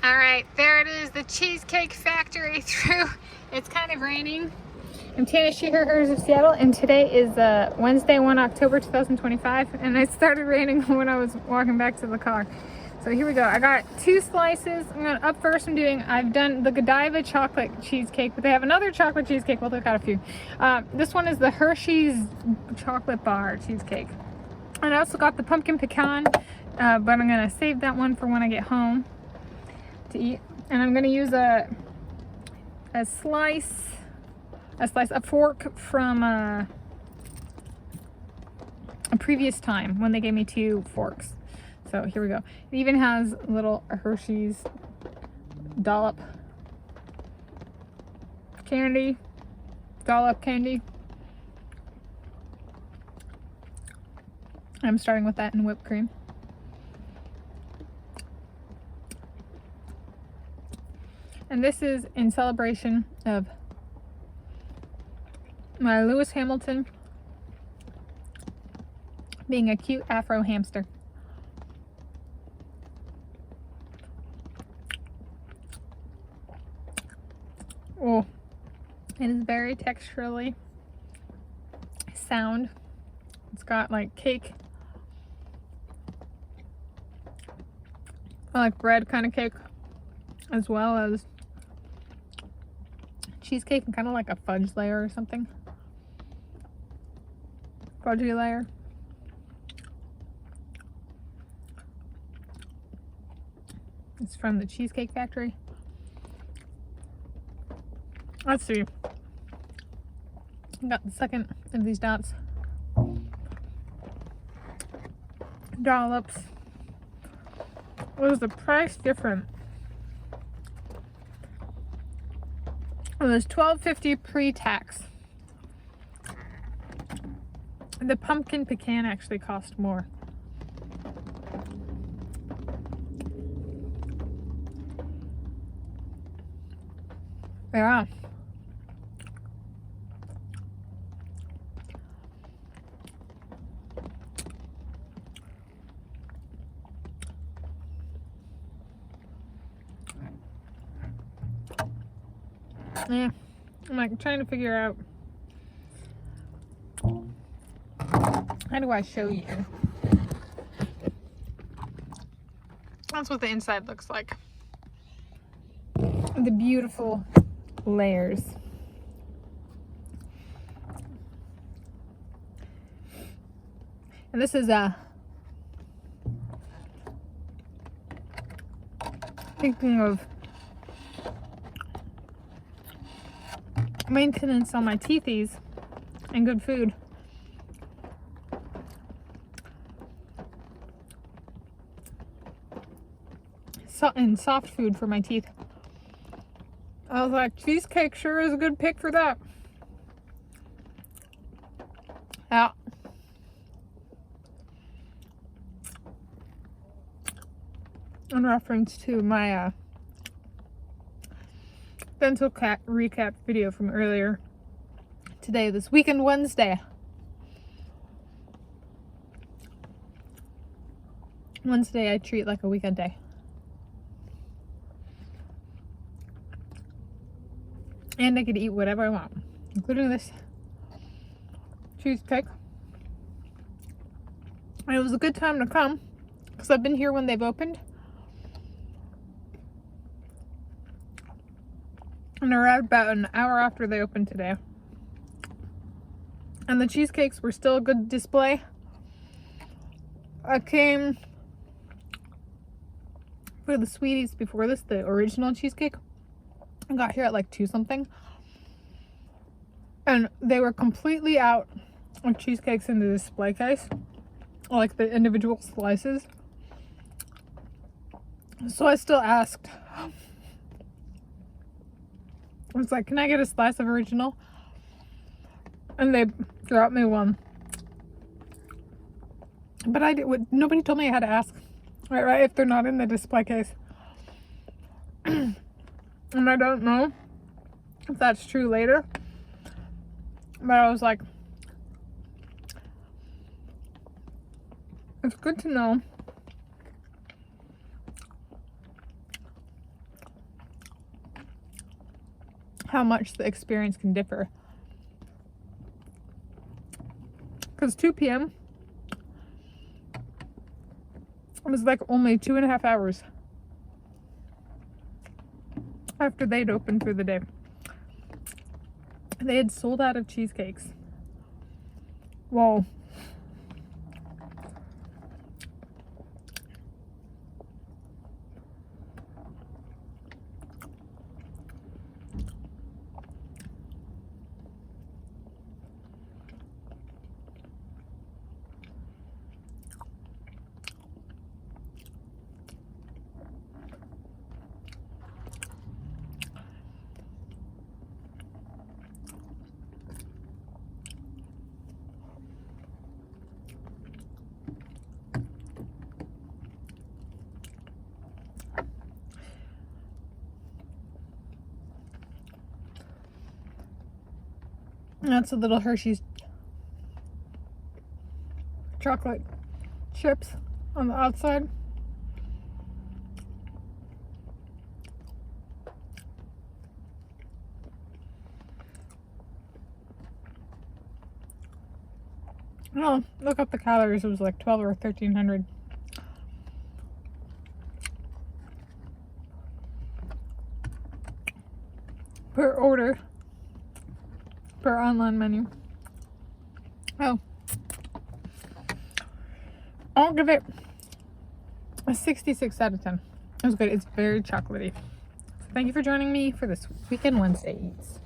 All right, there it is, the Cheesecake Factory through. It's kind of raining. I'm Tanis Coralee of Seattle, and today is Wednesday, 1 October 2025, and it started raining when I was walking back to the car. So here we go. I got 2 slices. Up first, I've done the Godiva chocolate cheesecake, but they have another chocolate cheesecake. Well, they've got a few. This one is the Hershey's chocolate bar cheesecake. And I also got the pumpkin pecan, but I'm gonna save that one for when I get home to eat. And I'm gonna use a fork from a previous time when they gave me 2 forks. So here we go. It even has a little Hershey's dollop candy. I'm starting with that and whipped cream. And this is in celebration of my Lewis Hamilton being a cute Afro hamster. Oh, it is very texturally sound. It's got like cake, like bread kind of cake, as well as cheesecake and kind of like a fudge layer or something. Fudgy layer. It's from the Cheesecake Factory. Let's see. Got the second of these dollops. Was the price different? It was $12.50 pre-tax. The pumpkin pecan actually cost more. Yeah. Yeah, I'm like trying to figure out, how do I show you? That's what the inside looks like. The beautiful layers. And this is thinking of maintenance on my teethies and good food. And soft food for my teeth. I was like, cheesecake sure is a good pick for that. Yeah. In reference to my dental recap video from earlier today, this weekend Wednesday. Wednesday I treat like a weekend day. And I could eat whatever I want, including this cheesecake. And it was a good time to come because I've been here when they've opened. And I arrived about an hour after they opened today. And the cheesecakes were still a good display. I came for the sweeties before this, the original cheesecake. I got here at like 2 something. And they were completely out of cheesecakes in the display case. Like the individual slices. So I still asked. I was like, can I get a slice of original? And they dropped me one. But nobody told me I had to ask. Right, if they're not in the display case. And I don't know if that's true later. But I was like, it's good to know how much the experience can differ. Because 2 p.m. it was like only 2.5 hours after they'd opened for the day. They had sold out of cheesecakes. Whoa. That's a little Hershey's chocolate chips on the outside. Oh, look up the calories. It was like 12 or 1300 per order. Per online menu. Oh, I'll give it a 66 out of 10. It was good. It's very chocolatey. So thank you for joining me for this Weekend Wednesday Eats.